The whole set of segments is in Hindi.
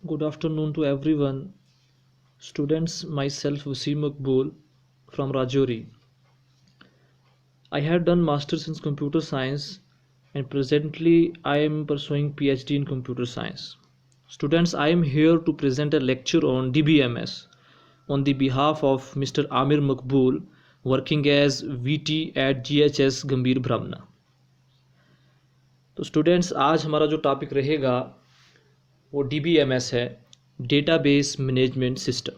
Good afternoon to everyone. Students, myself Wasim Makbool from Rajouri. I have done Masters in Computer Science and presently I am pursuing PhD in Computer Science. Students, I am here to present a lecture on DBMS on the behalf of Mr. Amir Makbool, working as VT at GHS Gambhir Brahmana. तो स्टूडेंट्स, आज हमारा जो टॉपिक रहेगा वो DBMS है, डेटाबेस मैनेजमेंट सिस्टम।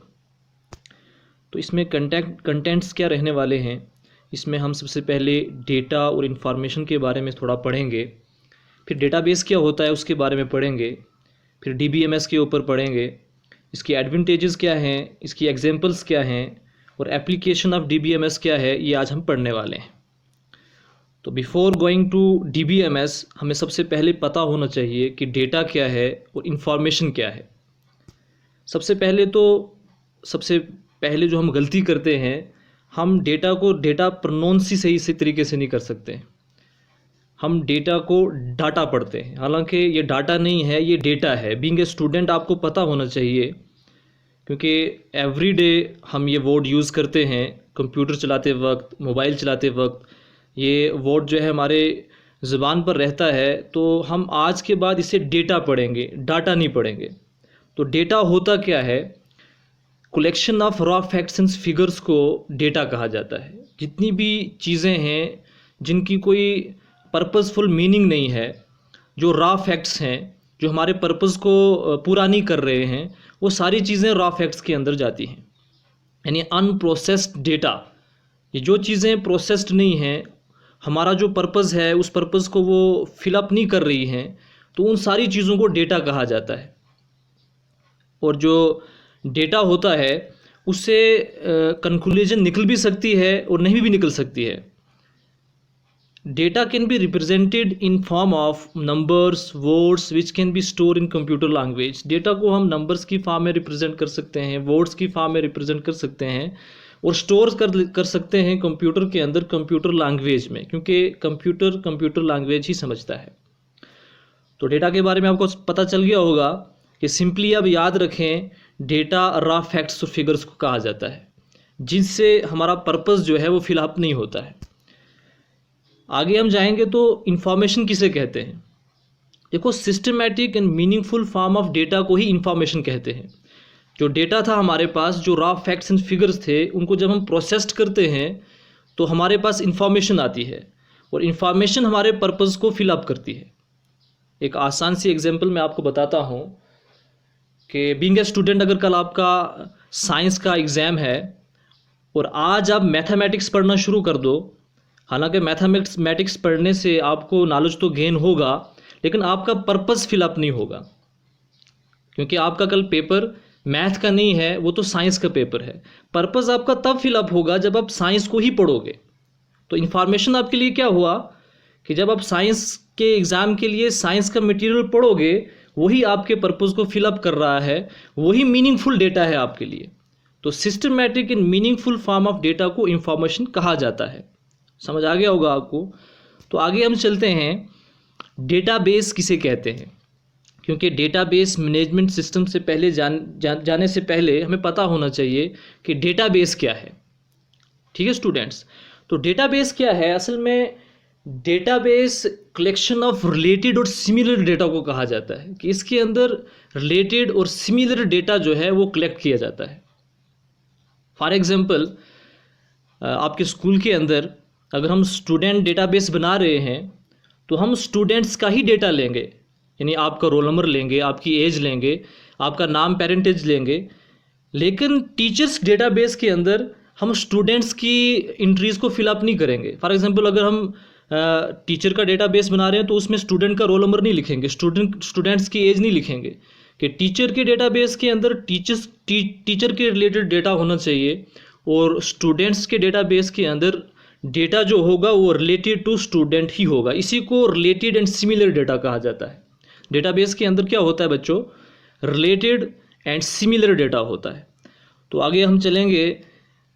तो इसमें कंटेंट्स क्या रहने वाले हैं, इसमें हम सबसे पहले डेटा और इन्फॉर्मेशन के बारे में थोड़ा पढ़ेंगे, फिर डेटाबेस क्या होता है उसके बारे में पढ़ेंगे, फिर DBMS के ऊपर पढ़ेंगे, इसकी एडवांटेजेस क्या हैं, इसकी एग्जांपल्स क्या हैं और एप्लीकेशन ऑफ DBMS क्या है, ये आज हम पढ़ने वाले हैं। तो बिफोर गोइंग टू DBMS हमें सबसे पहले पता होना चाहिए कि डेटा क्या है और इन्फॉर्मेशन क्या है। सबसे पहले जो हम गलती करते हैं, हम डेटा को डेटा प्रोनाउंस ही सही तरीके से नहीं कर सकते। हम डेटा को डाटा पढ़ते हैं, हालांकि ये डाटा नहीं है, ये डेटा है। बीइंग ए स्टूडेंट आपको पता होना चाहिए, क्योंकि एवरी डे हम ये वर्ड यूज़ करते हैं, कंप्यूटर चलाते वक्त, मोबाइल चलाते वक्त ये वर्ड जो है हमारे ज़ुबान पर रहता है। तो हम आज के बाद इसे डेटा पढ़ेंगे, डाटा नहीं पढ़ेंगे। तो डेटा होता क्या है? Collection of raw facts and figures को डेटा कहा जाता है। जितनी भी चीज़ें हैं जिनकी कोई पर्पसफुल मीनिंग नहीं है, जो रॉ फैक्ट्स हैं, जो हमारे पर्पस को पूरा नहीं कर रहे हैं, वो सारी चीज़ें रॉ फैक्ट्स के अंदर जाती हैं। यानी अनप्रोसेस्ड डेटा, ये जो चीज़ें प्रोसेस्ड नहीं हैं, हमारा जो पर्पस है उस पर्पस को वो फिलअप नहीं कर रही हैं, तो उन सारी चीज़ों को डेटा कहा जाता है। और जो डेटा होता है उससे कंक्लूजन निकल भी सकती है और नहीं भी निकल सकती है। Data can be represented in form of numbers, words which can be store in computer language. Data को हम नंबर्स की फॉर्म में रिप्रेजेंट कर सकते हैं, वर्ड्स की फॉर्म में रिप्रेजेंट कर सकते हैं और स्टोर कर सकते हैं कंप्यूटर के अंदर, कंप्यूटर लैंग्वेज में, क्योंकि कंप्यूटर लैंग्वेज ही समझता है। तो डेटा के बारे में आपको पता चल गया होगा कि सिंपली अब याद रखें, डेटा रॉ फैक्ट्स और फिगर्स को कहा जाता है, जिससे हमारा पर्पस जो है वो फिलअप नहीं होता है। आगे हम जाएंगे तो इंफॉर्मेशन किसे कहते हैं। देखो, systematic and meaningful form of data को ही इंफॉर्मेशन कहते हैं। जो डेटा था हमारे पास, जो रॉ फैक्ट्स एंड फिगर्स थे, उनको जब हम प्रोसेस्ड करते हैं तो हमारे पास इंफॉर्मेशन आती है और इंफॉर्मेशन हमारे पर्पस को फिलअप करती है। एक आसान सी एग्जांपल मैं आपको बताता हूँ कि बीइंग ए स्टूडेंट, अगर कल आपका साइंस का एग्ज़ाम है और आज आप मैथमेटिक्स पढ़ना शुरू कर दो, हालांकि मैथमेटिक्स पढ़ने से आपको नॉलेज तो गेन होगा, लेकिन आपका पर्पस फिलअप नहीं होगा, क्योंकि आपका कल पेपर मैथ का नहीं है, वो तो साइंस का पेपर है। पर्पस आपका तब फिलअप होगा जब आप साइंस को ही पढ़ोगे। तो इन्फॉर्मेशन आपके लिए क्या हुआ कि जब आप साइंस के एग्ज़ाम के लिए साइंस का मटेरियल पढ़ोगे, वही आपके पर्पस को फिलअप कर रहा है, वही मीनिंगफुल डेटा है आपके लिए। तो systematic and meaningful form of data को इंफॉर्मेशन कहा जाता है। समझ आ गया होगा आपको। तो आगे हम चलते हैं, डेटाबेस किसे कहते हैं, क्योंकि डेटाबेस मैनेजमेंट सिस्टम से पहले जाने से पहले हमें पता होना चाहिए कि डेटाबेस क्या है। ठीक है स्टूडेंट्स, तो डेटाबेस क्या है? असल में डेटाबेस कलेक्शन ऑफ रिलेटेड और सिमिलर डेटा को कहा जाता है, कि इसके अंदर रिलेटेड और सिमिलर डेटा जो है वो कलेक्ट किया जाता है। फॉर एग्जांपल, आपके स्कूल के अंदर अगर हम स्टूडेंट डेटाबेस बना रहे हैं तो हम स्टूडेंट्स का ही डेटा लेंगे, यानी आपका रोल नंबर लेंगे, आपकी एज लेंगे, आपका नाम, पेरेंटेज लेंगे। लेकिन टीचर्स डेटाबेस के अंदर हम स्टूडेंट्स की इंट्रीज़ को फिलअप नहीं करेंगे। फॉर एग्जांपल, अगर हम टीचर का डेटाबेस बना रहे हैं तो उसमें स्टूडेंट का रोल नंबर नहीं लिखेंगे, स्टूडेंट्स की एज नहीं लिखेंगे। कि टीचर के डेटाबेस के अंदर टीचर के रिलेटेड डेटा होना चाहिए और स्टूडेंट्स के डेटाबेस के अंदर डेटा जो होगा वो रिलेटेड टू स्टूडेंट ही होगा। इसी को रिलेटेड एंड सिमिलर डेटा कहा जाता है। डेटाबेस के अंदर क्या होता है बच्चों? रिलेटेड एंड सिमिलर डेटा होता है। तो आगे हम चलेंगे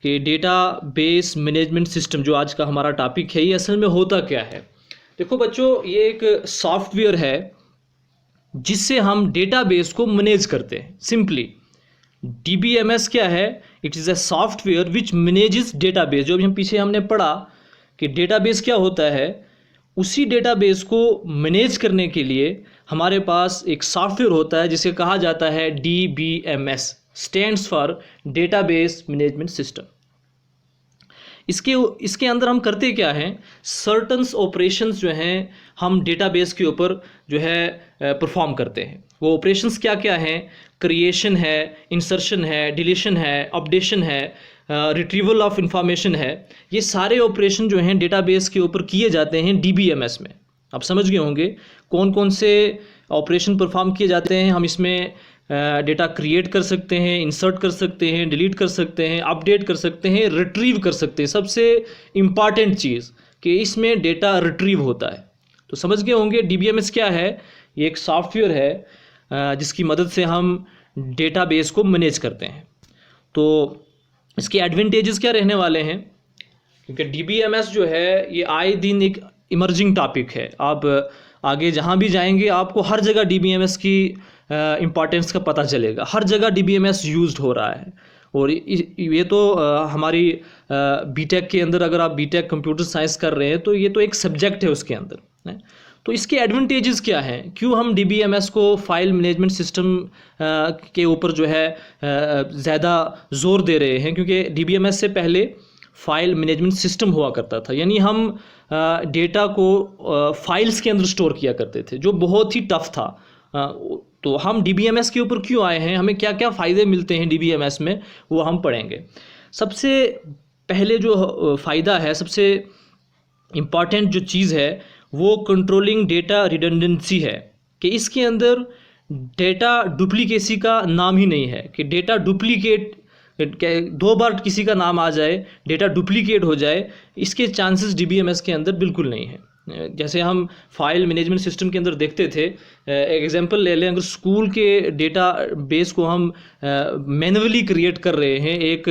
कि डेटाबेस मैनेजमेंट सिस्टम, जो आज का हमारा टॉपिक है, ये असल में होता क्या है। देखो बच्चों, ये एक सॉफ्टवेयर है जिससे हम डेटाबेस को मैनेज करते हैं। सिंपली DBMS क्या है? It is a software which manages database. जो भी हम पीछे हमने पढ़ा कि डेटाबेस क्या होता है, उसी डेटाबेस को मैनेज करने के लिए हमारे पास एक सॉफ्टवेयर होता है जिसे कहा जाता है DBMS, stands for database management system. इसके अंदर हम करते क्या हैं, सर्टन्स ऑपरेशंस जो हैं हम डेटाबेस के ऊपर जो है परफॉर्म करते हैं। वो ऑपरेशंस क्या क्या हैं? क्रिएशन है, इंसर्शन है, डिलीशन है, अपडेशन है, रिट्रीवल ऑफ इंफॉर्मेशन है। ये सारे ऑपरेशन जो हैं डेटाबेस के ऊपर किए जाते हैं DBMS में। आप समझ गए होंगे कौन कौन से ऑपरेशन परफॉर्म किए जाते हैं। हम इसमें डेटा क्रिएट कर सकते हैं, इंसर्ट कर सकते हैं, डिलीट कर सकते हैं, अपडेट कर सकते हैं, रिट्रीव कर सकते हैं। सबसे इम्पॉर्टेंट चीज़ कि इसमें डेटा रिट्रीव होता है। तो समझ गए होंगे DBMS क्या है? ये एक सॉफ्टवेयर है जिसकी मदद से हम डेटाबेस को मैनेज करते हैं। तो इसके एडवांटेजेस क्या रहने वाले हैं? क्योंकि DBMS जो है ये आए दिन एक इमर्जिंग टॉपिक है। आप आगे जहाँ भी जाएंगे आपको हर जगह DBMS की इम्पॉर्टेंस का पता चलेगा। हर जगह DBMS यूज्ड हो रहा है। और ये तो हमारी बीटेक के अंदर, अगर आप बीटेक कंप्यूटर साइंस कर रहे हैं तो ये तो एक सब्जेक्ट है उसके अंदर है। तो इसके एडवांटेजेस क्या हैं? क्यों हम DBMS को फाइल मैनेजमेंट सिस्टम के ऊपर जो है ज़्यादा ज़ोर दे रहे हैं? क्योंकि DBMS से पहले फाइल मैनेजमेंट सिस्टम हुआ करता था, यानी हम डेटा को फाइल्स के अंदर स्टोर किया करते थे, जो बहुत ही टफ था। तो हम DBMS के ऊपर क्यों आए हैं, हमें क्या क्या फ़ायदे मिलते हैं DBMS में, वो हम पढ़ेंगे। सबसे पहले जो फ़ायदा है, सबसे इम्पॉर्टेंट जो चीज़ है वो कंट्रोलिंग डेटा रिडंडेंसी है, कि इसके अंदर डेटा डुप्लीकेसी का नाम ही नहीं है। कि डेटा डुप्लीकेट 2 बार किसी का नाम आ जाए, डेटा डुप्लीकेट हो जाए, इसके चांसेस DBMS के अंदर बिल्कुल नहीं है। जैसे हम फाइल मैनेजमेंट सिस्टम के अंदर देखते थे, एक एग्जांपल ले लें, अगर स्कूल के डेटा बेस को हम मैन्युअली क्रिएट कर रहे हैं, एक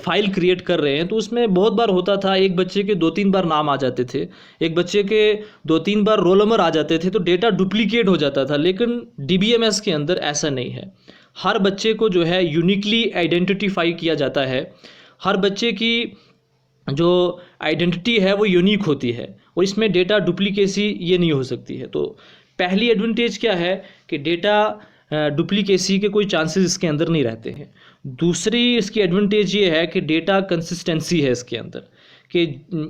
फ़ाइल क्रिएट कर रहे हैं, तो उसमें बहुत बार होता था एक बच्चे के 2-3 बार नाम आ जाते थे, एक बच्चे के 2-3 बार रोल नंबर आ जाते थे, तो डेटा डुप्लीकेट हो जाता था। लेकिन DBMS के अंदर ऐसा नहीं है। हर बच्चे को जो है यूनिकली आइडेंटिफाई किया जाता है। हर बच्चे की जो आइडेंटिटी है वो यूनिक होती है, और इसमें डेटा डुप्लीकेसी ये नहीं हो सकती है। तो पहली एडवांटेज क्या है कि डेटा डुप्लीकेसी के कोई चांसेस इसके अंदर नहीं रहते हैं। दूसरी इसकी एडवांटेज ये है कि डेटा कंसिस्टेंसी है इसके अंदर। कि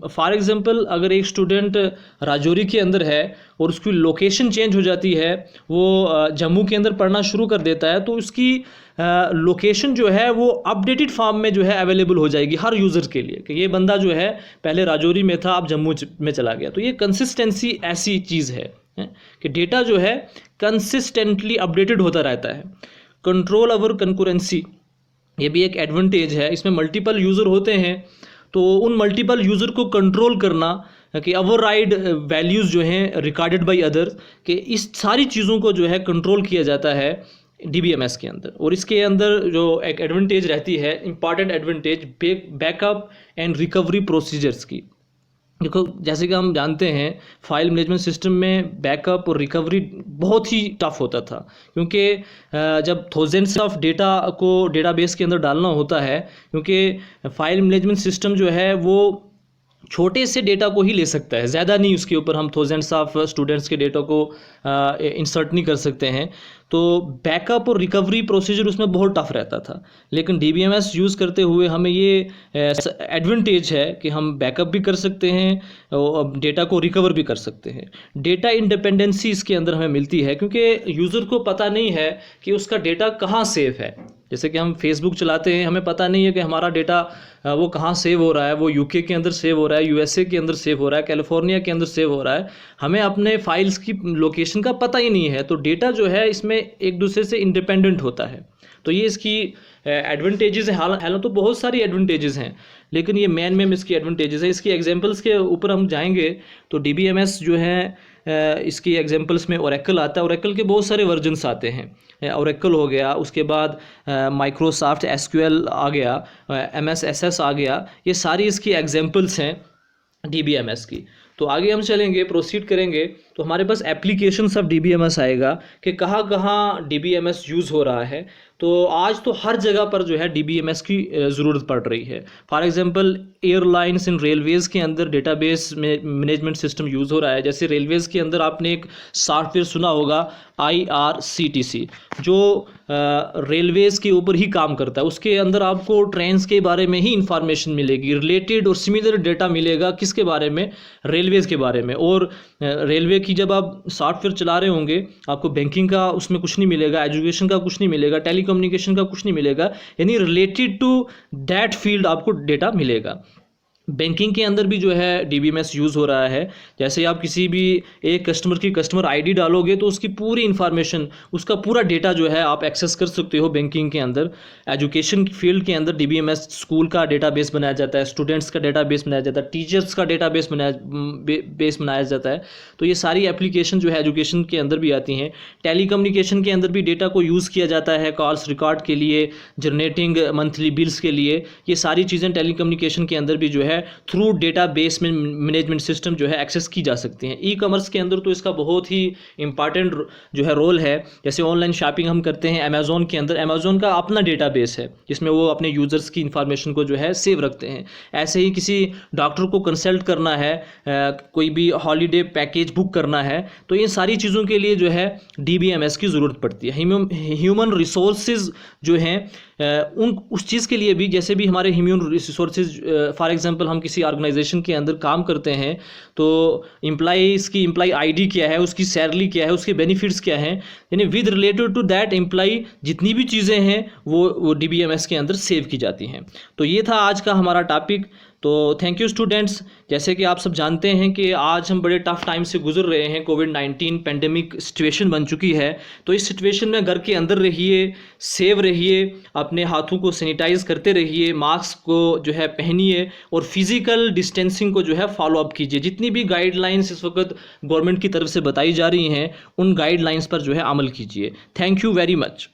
फॉर एग्ज़ाम्पल अगर एक स्टूडेंट राजौरी के अंदर है और उसकी लोकेशन चेंज हो जाती है, वो जम्मू के अंदर पढ़ना शुरू कर देता है, तो उसकी लोकेशन जो है वो अपडेटेड फॉर्म में जो है अवेलेबल हो जाएगी हर यूज़र के लिए, कि ये बंदा जो है पहले राजौरी में था, अब जम्मू में चला गया। तो ये कंसिस्टेंसी ऐसी चीज़ है कि डेटा जो है कंसिस्टेंटली अपडेटेड होता रहता है। कंट्रोल ओवर कंकरेंसी, ये भी एक एडवांटेज है। इसमें मल्टीपल यूज़र होते हैं, तो उन मल्टीपल यूज़र को कंट्रोल करना, कि ओवरराइड वैल्यूज़ जो हैं रिकॉर्डेड बाय अदर्स, कि इस सारी चीज़ों को जो है कंट्रोल किया जाता है DBMS के अंदर। और इसके अंदर जो एक एडवांटेज रहती है, important advantage, backup and recovery procedures की। देखो, जैसे कि हम जानते हैं फाइल मैनेजमेंट सिस्टम में बैकअप और रिकवरी बहुत ही टफ होता था, क्योंकि जब थाउजेंड्स ऑफ डेटा को डेटाबेस के अंदर डालना होता है, क्योंकि फाइल मैनेजमेंट सिस्टम जो है वो छोटे से डेटा को ही ले सकता है, ज़्यादा नहीं उसके ऊपर हम थाउजेंड्स ऑफ स्टूडेंट्स के डेटा को इंसर्ट नहीं कर सकते हैं। तो बैकअप और रिकवरी प्रोसीजर उसमें बहुत टफ रहता था। लेकिन DBMS यूज़ करते हुए हमें ये एडवांटेज है कि हम बैकअप भी कर सकते हैं और डेटा को रिकवर भी कर सकते हैं। डेटा इंडिपेंडेंसी इसके अंदर हमें मिलती है, क्योंकि यूज़र को पता नहीं है कि उसका डेटा कहाँ सेफ है। जैसे कि हम फेसबुक चलाते हैं, हमें पता नहीं है कि हमारा डेटा वो कहाँ सेव हो रहा है, वो UK के अंदर सेव हो रहा है, USA के अंदर सेव हो रहा है, कैलिफोर्निया के अंदर सेव हो रहा है, हमें अपने फाइल्स की लोकेशन का पता ही नहीं है। तो डेटा जो है इसमें एक दूसरे से इंडिपेंडेंट होता है। तो ये इसकी एडवांटेजेस हैं। हालांकि तो बहुत सारी एडवांटेजेस हैं, लेकिन ये मेन इसकी एडवांटेजेस है। इसकी एग्जांपल्स के ऊपर हम जाएंगे तो DBMS जो है इसकी एग्जांपल्स में ओरेकल आता है। ओरेकल के बहुत सारे वर्जन्स आते हैं। ओरेकल हो गया, उसके बाद माइक्रोसॉफ्ट SQL आ गया, MS SS आ गया। ये सारी इसकी एग्जांपल्स हैं DBMS की। तो आगे हम चलेंगे, प्रोसीड करेंगे, तो हमारे पास एप्लीकेशन ऑफ DBMS आएगा कि कहाँ कहाँ DBMS यूज़ हो रहा है। तो आज तो हर जगह पर जो है DBMS की ज़रूरत पड़ रही है। For example airlines in Railways के अंदर डेटाबेस मैनेजमेंट सिस्टम यूज़ हो रहा है। जैसे रेलवेज़ के अंदर आपने एक सॉफ्टवेयर सुना होगा IRCTC, जो रेलवेज़ के ऊपर ही काम करता है। उसके अंदर आपको ट्रेन्स के बारे में ही इंफॉर्मेशन मिलेगी, रिलेटेड और सिमिलर डेटा मिलेगा किसके बारे में, रेलवेज़ के बारे में। और रेलवे की जब आप सॉफ्टवेयर चला रहे होंगे आपको बैंकिंग का उसमें कुछ नहीं मिलेगा, एजुकेशन का कुछ नहीं मिलेगा, टेलीकम्युनिकेशन का कुछ नहीं मिलेगा, यानी रिलेटेड टू दैट फील्ड आपको डेटा मिलेगा। बैंकिंग के अंदर भी जो है DBMS यूज़ हो रहा है। जैसे आप किसी भी एक कस्टमर की कस्टमर ID डालोगे तो उसकी पूरी इन्फॉर्मेशन, उसका पूरा डेटा जो है आप एक्सेस कर सकते हो बैंकिंग के अंदर। एजुकेशन फील्ड के अंदर DBMS स्कूल का डेटाबेस बनाया जाता है, स्टूडेंट्स का डेटाबेस बनाया जाता है, टीचर्स का डेटाबेस बनाया जाता है। तो ये सारी एप्लीकेशन जो है एजुकेशन के अंदर भी आती हैं। टेलीकम्युनिकेशन के अंदर भी डेटा को यूज़ किया जाता है कॉल्स रिकॉर्ड के लिए, जनरेटिंग मंथली बिल्स के लिए। ये सारी चीज़ें टेलीकम्युनिकेशन के अंदर भी जो है थ्रू डेटाबेस में मैनेजमेंट सिस्टम जो है एक्सेस की जा सकती हैं। ई-कॉमर्स के अंदर तो इसका बहुत ही इंपॉर्टेंट जो है रोल है। जैसे ऑनलाइन शॉपिंग हम करते हैं अमेज़ॉन के अंदर, अमेज़ॉन का अपना डेटाबेस है जिसमें वो अपने यूज़र्स की इंफॉर्मेशन को जो है सेव रखते हैं। ऐसे ही किसी डॉक्टर को कंसल्ट करना है, कोई भी हॉलीडे पैकेज बुक करना है, तो इन सारी चीज़ों के लिए जो है DBMS की ज़रूरत पड़ती है। ह्यूमन रिसोर्सेज जो हैं उस चीज़ के लिए भी, जैसे भी हमारे ह्यूमन रिसोर्सेज, फॉर एग्जांपल हम किसी ऑर्गेनाइजेशन के अंदर काम करते हैं तो एम्प्लॉइज़ की एम्प्लॉय ID क्या है, उसकी सैलरी क्या है, उसके बेनिफिट्स क्या हैं, यानी with related to that employ जितनी भी चीज़ें हैं वो DBMS के अंदर सेव की जाती हैं। तो ये था आज का हमारा टॉपिक। तो थैंक यू स्टूडेंट्स। जैसे कि आप सब जानते हैं कि आज हम बड़े टफ टाइम से गुजर रहे हैं, कोविड-19 पेंडेमिक सिचुएशन बन चुकी है। तो इस सिचुएशन में घर के अंदर रहिए, सेव रहिए, अपने हाथों को सैनिटाइज करते रहिए, मास्क को जो है पहनिए और फिजिकल डिस्टेंसिंग को जो है फॉलो अप कीजिए। जितनी भी गाइडलाइंस इस वक्त गवर्नमेंट की तरफ से बताई जा रही हैं उन गाइडलाइंस पर जो है अमल कीजिए। Thank you very much.